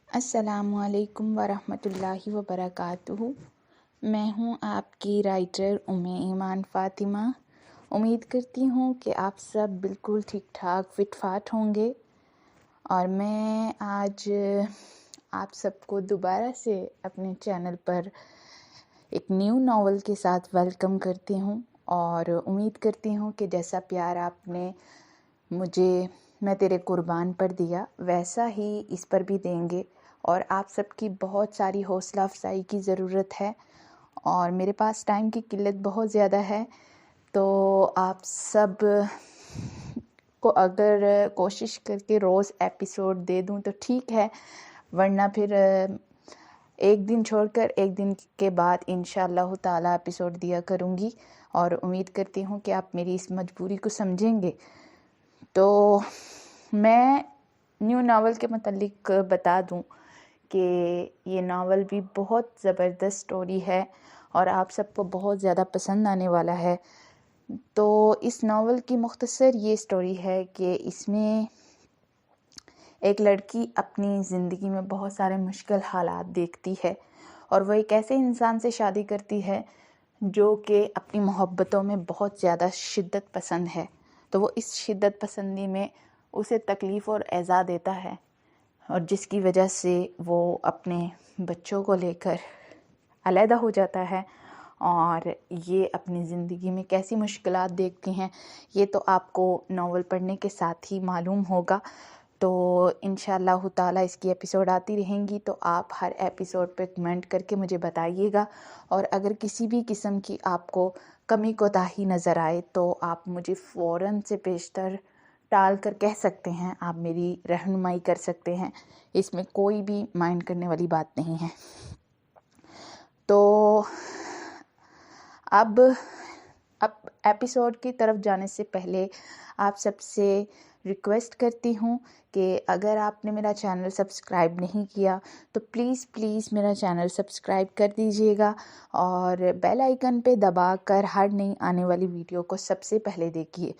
السلام علیکم ورحمۃ اللہ وبرکاتہ۔ میں ہوں آپ کی رائٹر ایمان فاطمہ۔ امید کرتی ہوں کہ آپ سب بالکل ٹھیک ٹھاک فٹ فاٹ ہوں گے، اور میں آج آپ سب کو دوبارہ سے اپنے چینل پر ایک نیو ناول کے ساتھ ویلکم کرتی ہوں، اور امید کرتی ہوں کہ جیسا پیار آپ نے مجھے میں تیرے قربان پر دیا ویسا ہی اس پر بھی دیں گے، اور آپ سب کی بہت ساری حوصلہ افزائی کی ضرورت ہے، اور میرے پاس ٹائم کی قلت بہت زیادہ ہے، تو آپ سب کو اگر کوشش کر کے روز ایپیسوڈ دے دوں تو ٹھیک ہے، ورنہ پھر ایک دن چھوڑ کر ایک دن کے بعد انشاءاللہ تعالی ایپیسوڈ دیا کروں گی، اور امید کرتی ہوں کہ آپ میری اس مجبوری کو سمجھیں گے۔ تو میں نیو ناول کے متعلق بتا دوں کہ یہ ناول بھی بہت زبردست سٹوری ہے اور آپ سب کو بہت زیادہ پسند آنے والا ہے۔ تو اس ناول کی مختصر یہ سٹوری ہے کہ اس میں ایک لڑکی اپنی زندگی میں بہت سارے مشکل حالات دیکھتی ہے، اور وہ ایک ایسے انسان سے شادی کرتی ہے جو کہ اپنی محبتوں میں بہت زیادہ شدت پسند ہے۔ تو وہ اس شدت پسندی میں اسے تکلیف اور ایذا دیتا ہے، اور جس کی وجہ سے وہ اپنے بچوں کو لے کر علیحدہ ہو جاتا ہے، اور یہ اپنی زندگی میں کیسی مشکلات دیکھتی ہیں یہ تو آپ کو ناول پڑھنے کے ساتھ ہی معلوم ہوگا۔ تو انشاءاللہ تعالی اس کی ایپیسوڈ آتی رہیں گی، تو آپ ہر ایپیسوڈ پہ کمنٹ کر کے مجھے بتائیے گا، اور اگر کسی بھی قسم کی آپ کو کمی کوتاہی نظر آئے تو آپ مجھے فوراً سے بیشتر ٹال کر کہہ سکتے ہیں، آپ میری رہنمائی کر سکتے ہیں، اس میں کوئی بھی مائنڈ کرنے والی بات نہیں ہے۔ تو اب ایپیسوڈ کی طرف جانے سے پہلے آپ سب سے ریکویسٹ کرتی ہوں کہ اگر آپ نے میرا چینل سبسکرائب نہیں کیا تو پلیز میرا چینل سبسکرائب کر دیجئے گا، اور بیل آئیکن پہ دبا کر ہر نئی آنے والی ویڈیو کو سب سے پہلے دیکھیے۔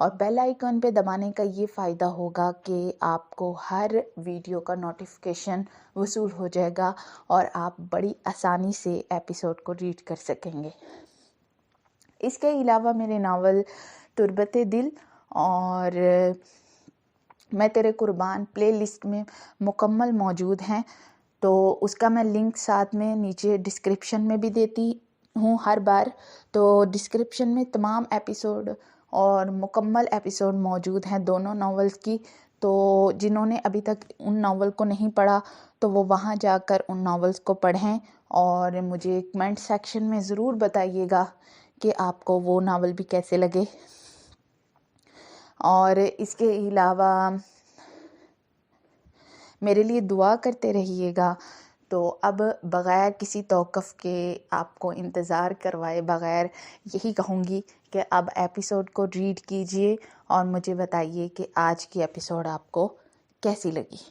اور بیل آئیکن پہ دبانے کا یہ فائدہ ہوگا کہ آپ کو ہر ویڈیو کا نوٹیفیکیشن وصول ہو جائے گا، اور آپ بڑی آسانی سے ایپیسوڈ کو ریڈ کر سکیں گے۔ اس کے علاوہ میرے ناول تربت دل اور میں تیرے قربان پلے لسٹ میں مکمل موجود ہیں، تو اس کا میں لنک ساتھ میں نیچے ڈسکرپشن میں بھی دیتی ہوں ہر بار۔ تو ڈسکرپشن میں تمام ایپیسوڈ اور مکمل ایپیسوڈ موجود ہیں دونوں ناولز کی، تو جنہوں نے ابھی تک ان ناول کو نہیں پڑھا تو وہ وہاں جا کر ان ناولز کو پڑھیں، اور مجھے کمنٹ سیکشن میں ضرور بتائیے گا کہ آپ کو وہ ناول بھی کیسے لگے۔ اور اس کے علاوہ میرے لیے دعا کرتے رہیے گا۔ تو اب بغیر کسی توقف کے آپ کو انتظار کروائے بغیر یہی کہوں گی کہ اب ایپیسوڈ کو ریڈ کیجئے اور مجھے بتائیے کہ آج کی ایپیسوڈ آپ کو کیسی لگی۔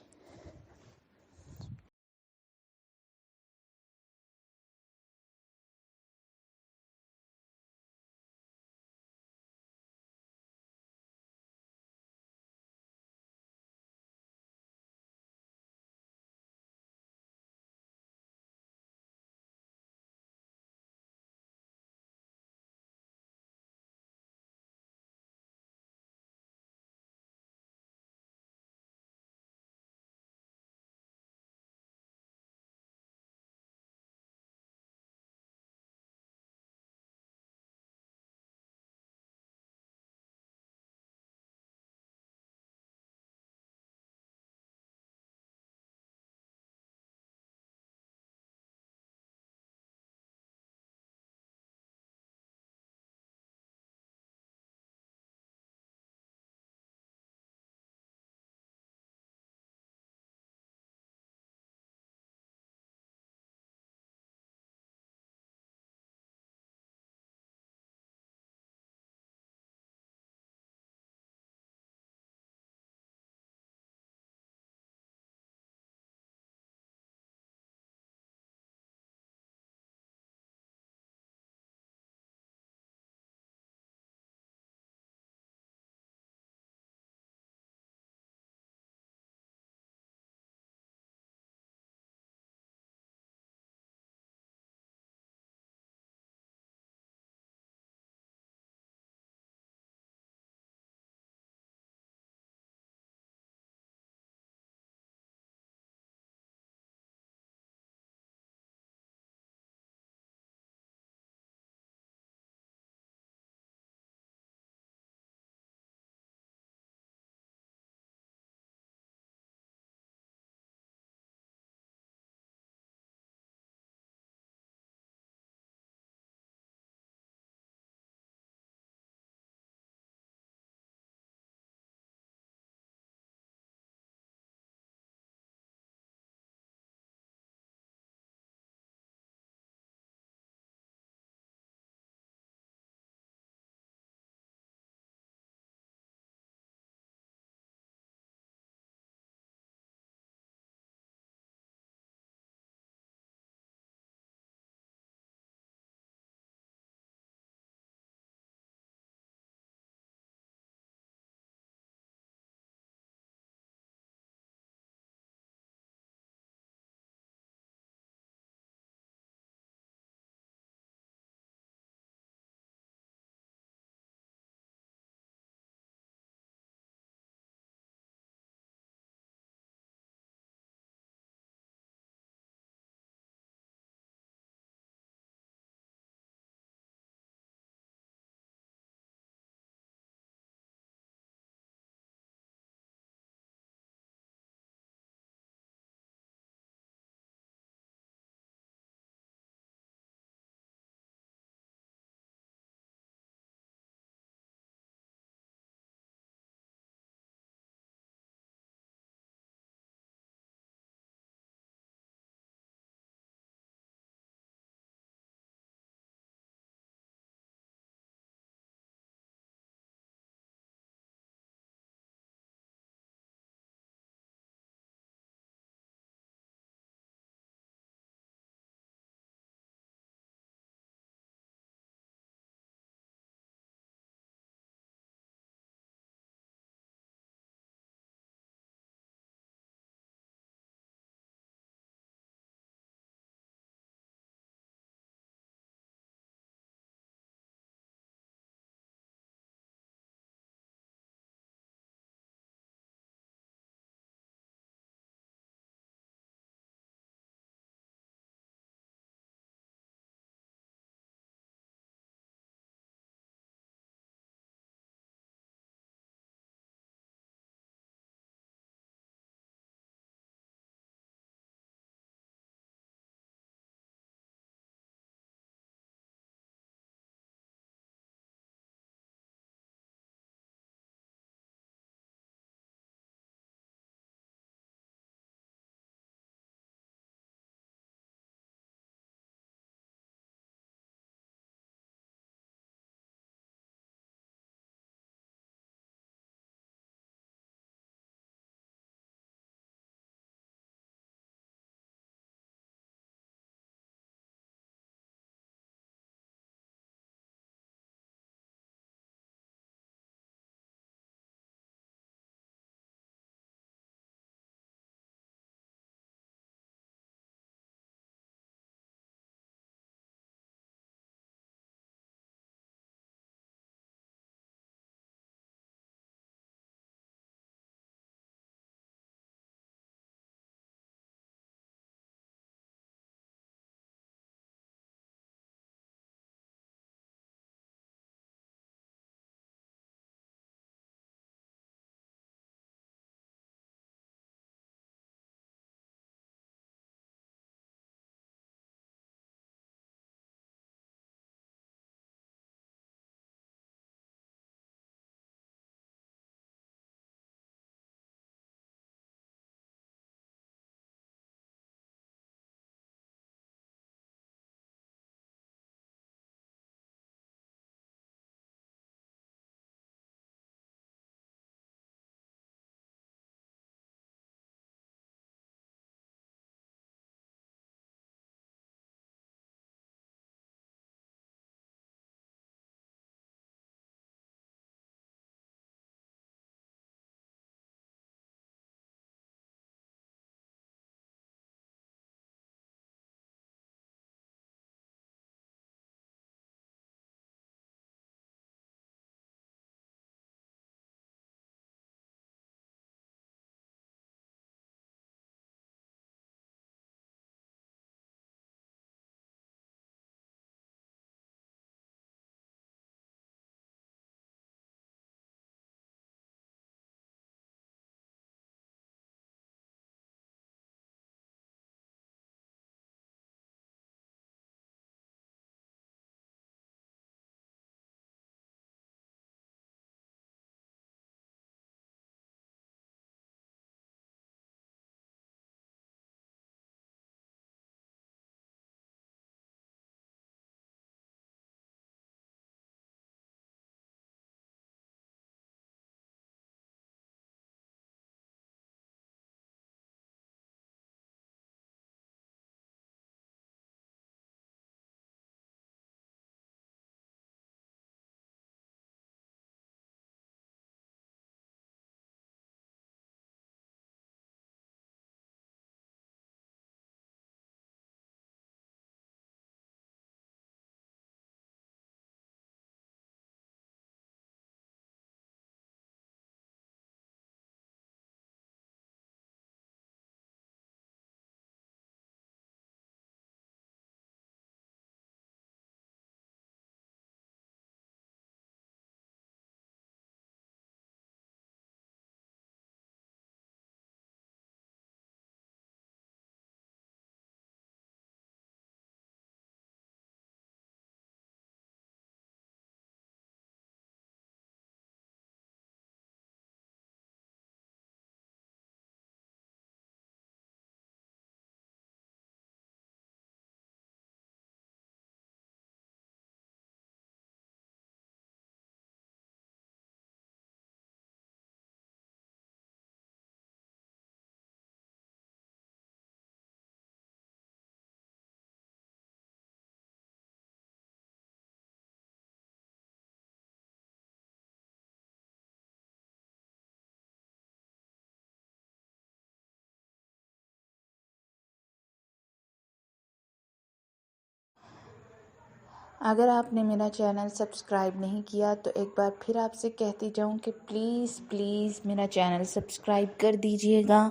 اگر آپ نے میرا چینل سبسکرائب نہیں کیا تو ایک بار پھر آپ سے کہتی جاؤں کہ پلیز پلیز میرا چینل سبسکرائب کر دیجئے گا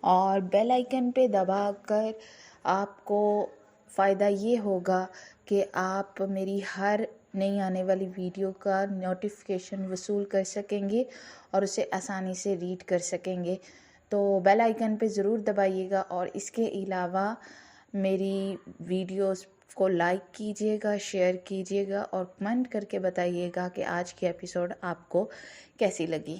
اور بیل آئیکن پہ دبا کر آپ کو فائدہ یہ ہوگا کہ آپ میری ہر نئی آنے والی ویڈیو کا نوٹیفیکیشن وصول کر سکیں گے اور اسے آسانی سے ریڈ کر سکیں گے۔ تو بیل آئیکن پہ ضرور دبائیے گا اور اس کے علاوہ میری ویڈیوز کو لائک کیجیے گا، شیئر کیجیے گا اور کمنٹ کر کے بتائیے گا کہ آج کی ایپیسوڈ آپ کو کیسی لگی۔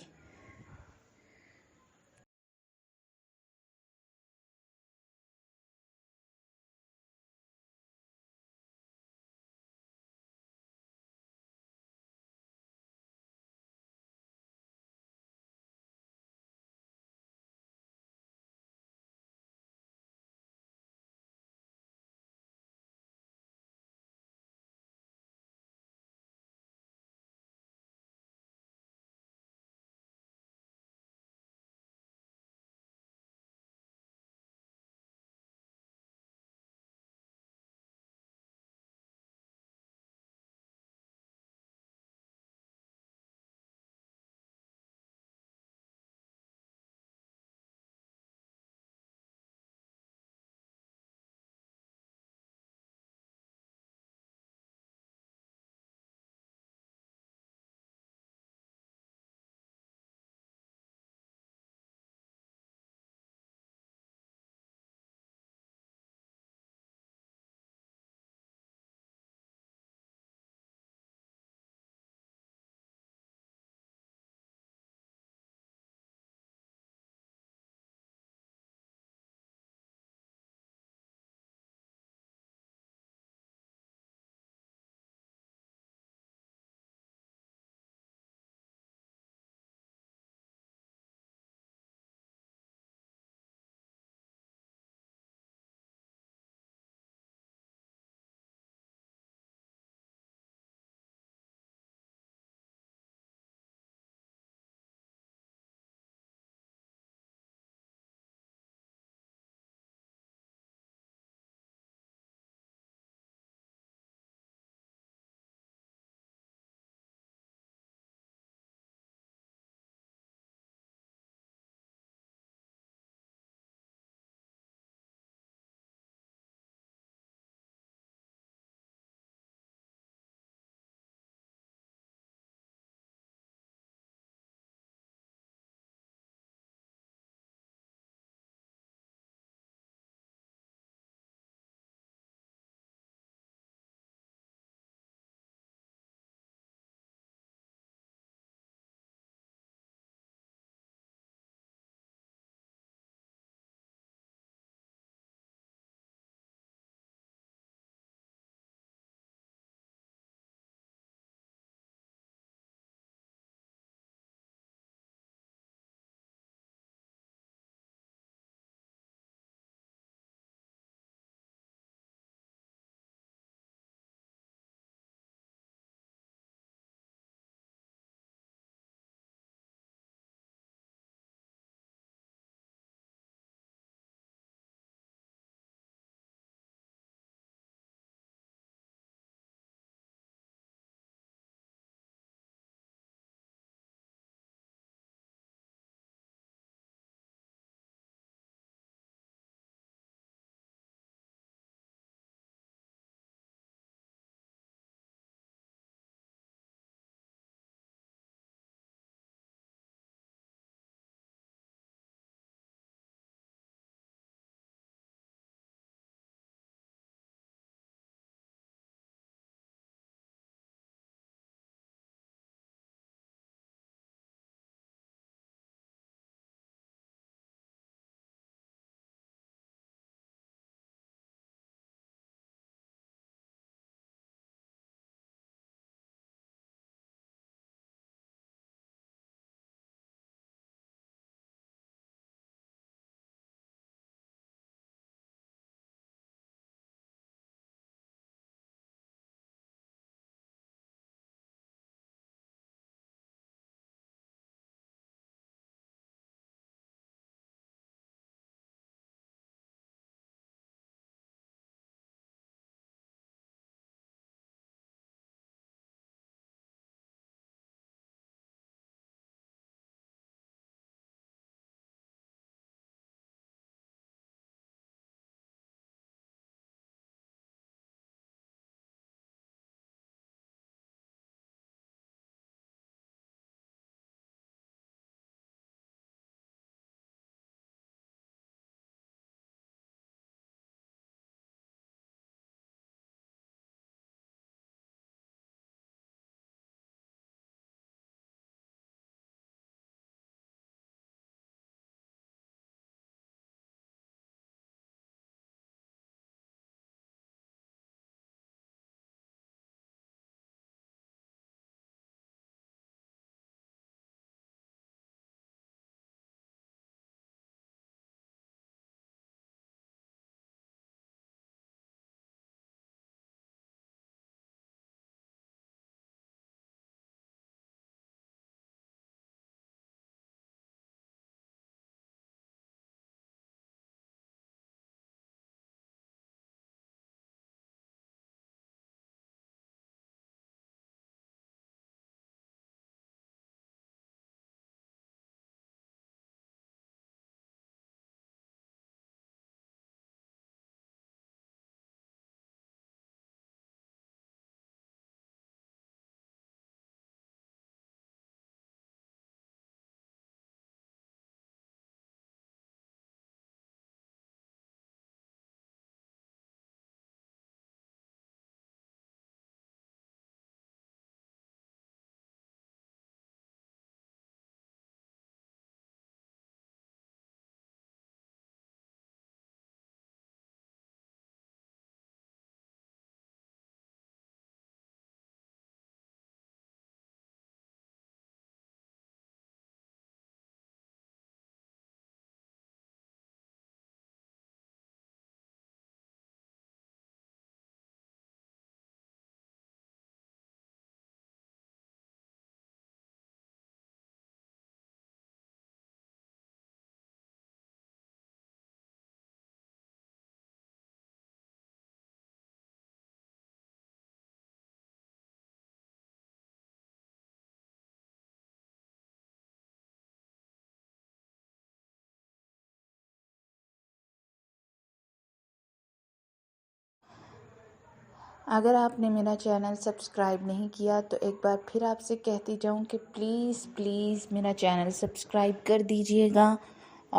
اگر آپ نے میرا چینل سبسکرائب نہیں کیا تو ایک بار پھر آپ سے کہتی جاؤں کہ پلیز پلیز میرا چینل سبسکرائب کر دیجئے گا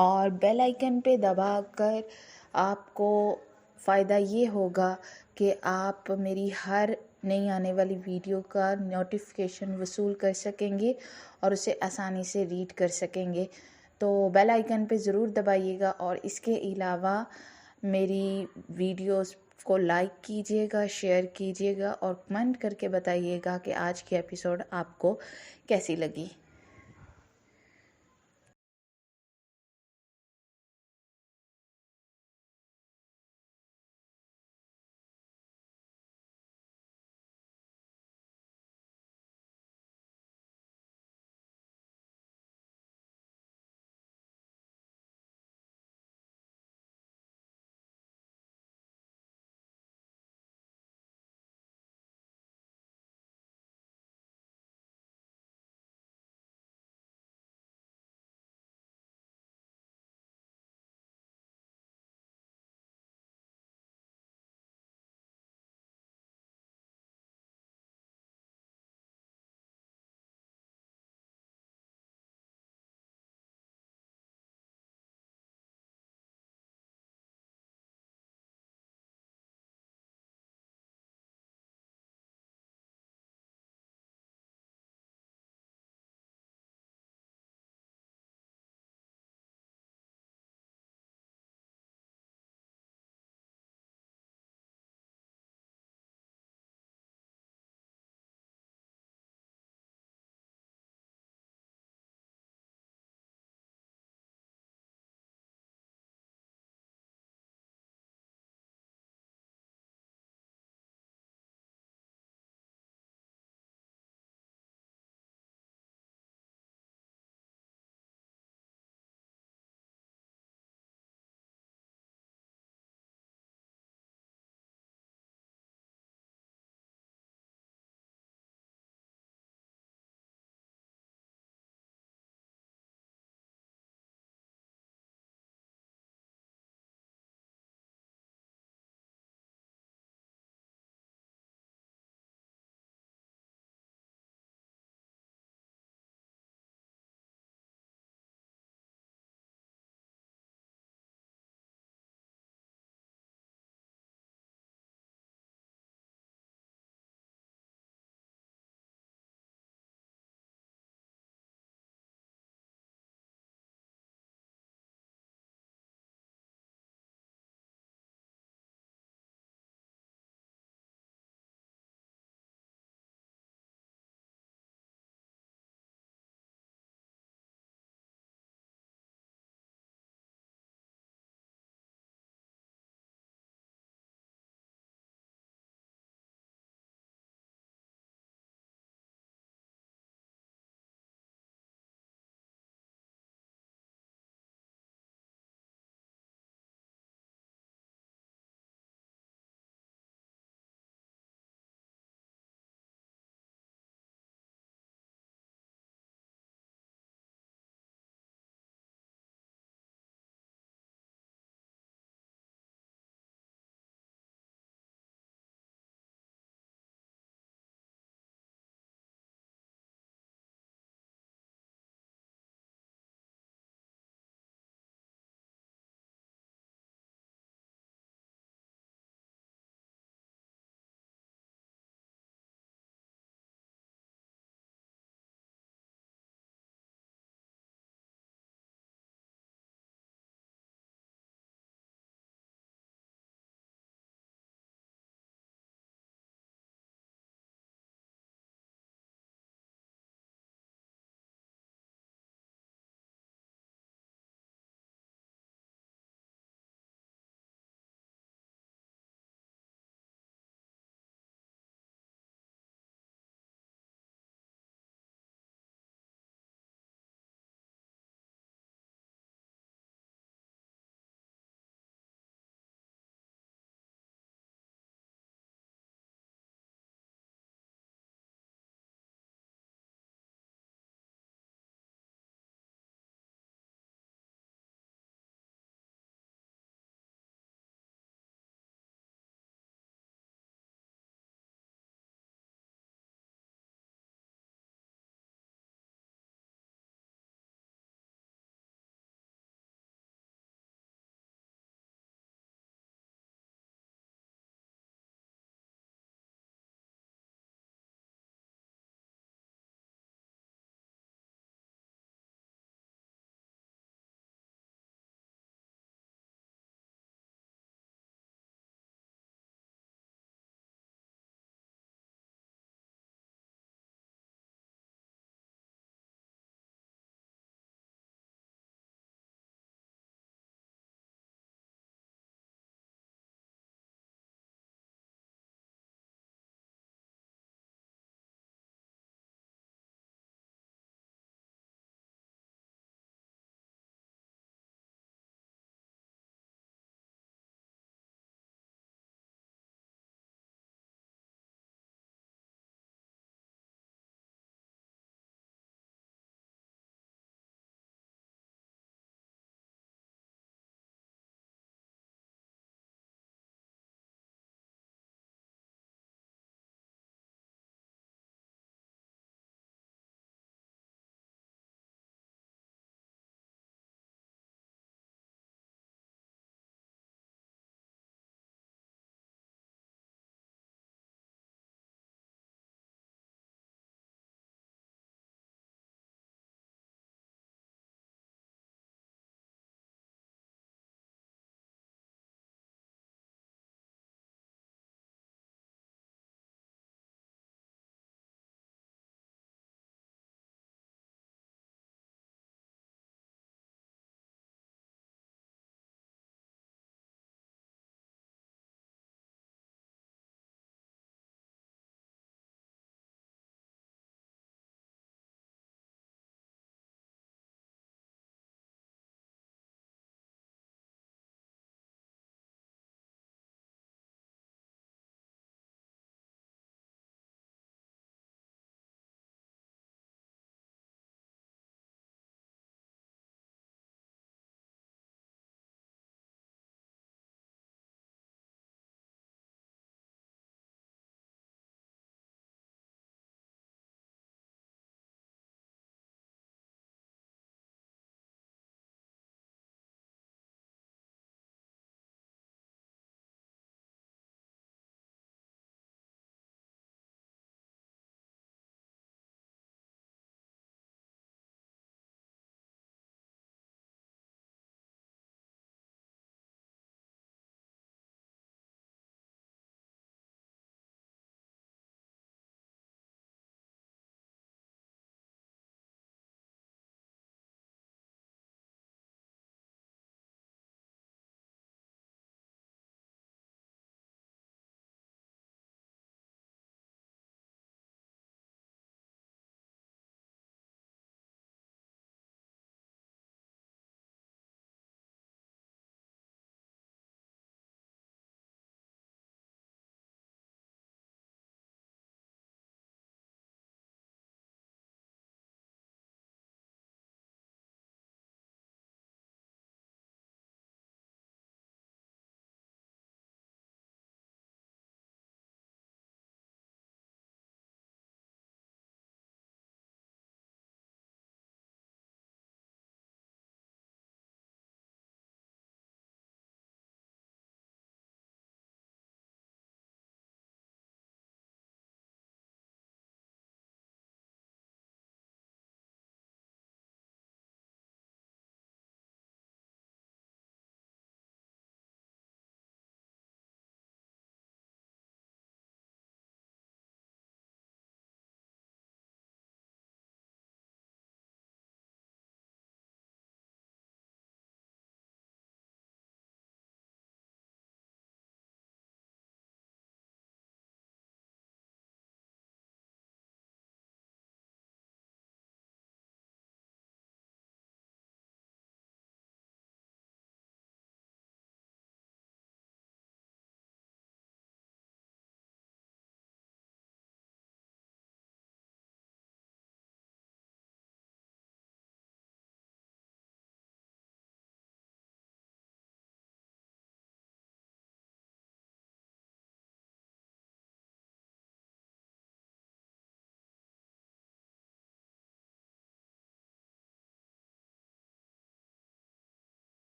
اور بیل آئیکن پہ دبا کر آپ کو فائدہ یہ ہوگا کہ آپ میری ہر نئی آنے والی ویڈیو کا نوٹیفیکیشن وصول کر سکیں گے اور اسے آسانی سے ریڈ کر سکیں گے. تو بیل آئیکن پہ ضرور دبائیے گا اور اس کے علاوہ میری ویڈیوز کو لائک کیجیے گا، شیئر کیجیے گا اور کمنٹ کر کے بتائیے گا کہ آج کی ایپیسوڈ آپ کو کیسی لگی.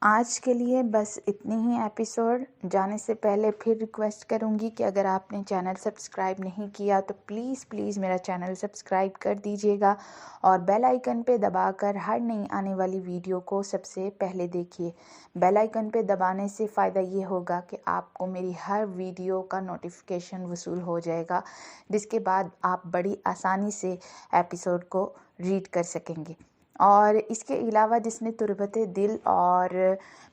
آج کے لیے بس اتنی ہی ایپیسوڈ. جانے سے پہلے پھر ریکویسٹ کروں گی کہ اگر آپ نے چینل سبسکرائب نہیں کیا تو پلیز میرا چینل سبسکرائب کر دیجیے گا اور بیل آئیکن پہ دبا کر ہر نئی آنے والی ویڈیو کو سب سے پہلے دیکھیے. بیل آئیکن پہ دبانے سے فائدہ یہ ہوگا کہ آپ کو میری ہر ویڈیو کا نوٹیفیکیشن وصول ہو جائے گا، جس کے بعد آپ بڑی آسانی سے ایپیسوڈ کو ریڈ کر سکیں گے. اور اس کے علاوہ جس نے تربت دل اور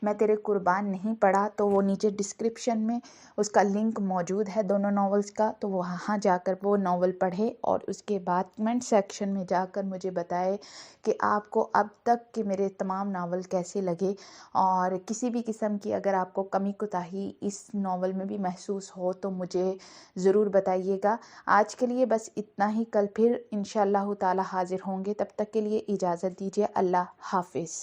میں تیرے قربان نہیں پڑھا تو وہ نیچے ڈسکرپشن میں اس کا لنک موجود ہے دونوں ناولز کا، تو وہاں جا کر وہ ناول پڑھے اور اس کے بعد کمنٹ سیکشن میں جا کر مجھے بتائے کہ آپ کو اب تک کے میرے تمام ناول کیسے لگے، اور کسی بھی قسم کی اگر آپ کو کمی کوتاہی اس ناول میں بھی محسوس ہو تو مجھے ضرور بتائیے گا. آج کے لیے بس اتنا ہی. کل پھر انشاءاللہ تعالی حاضر ہوں گے. تب تک کے لیے اجازت دیجیے. اللہ حافظ.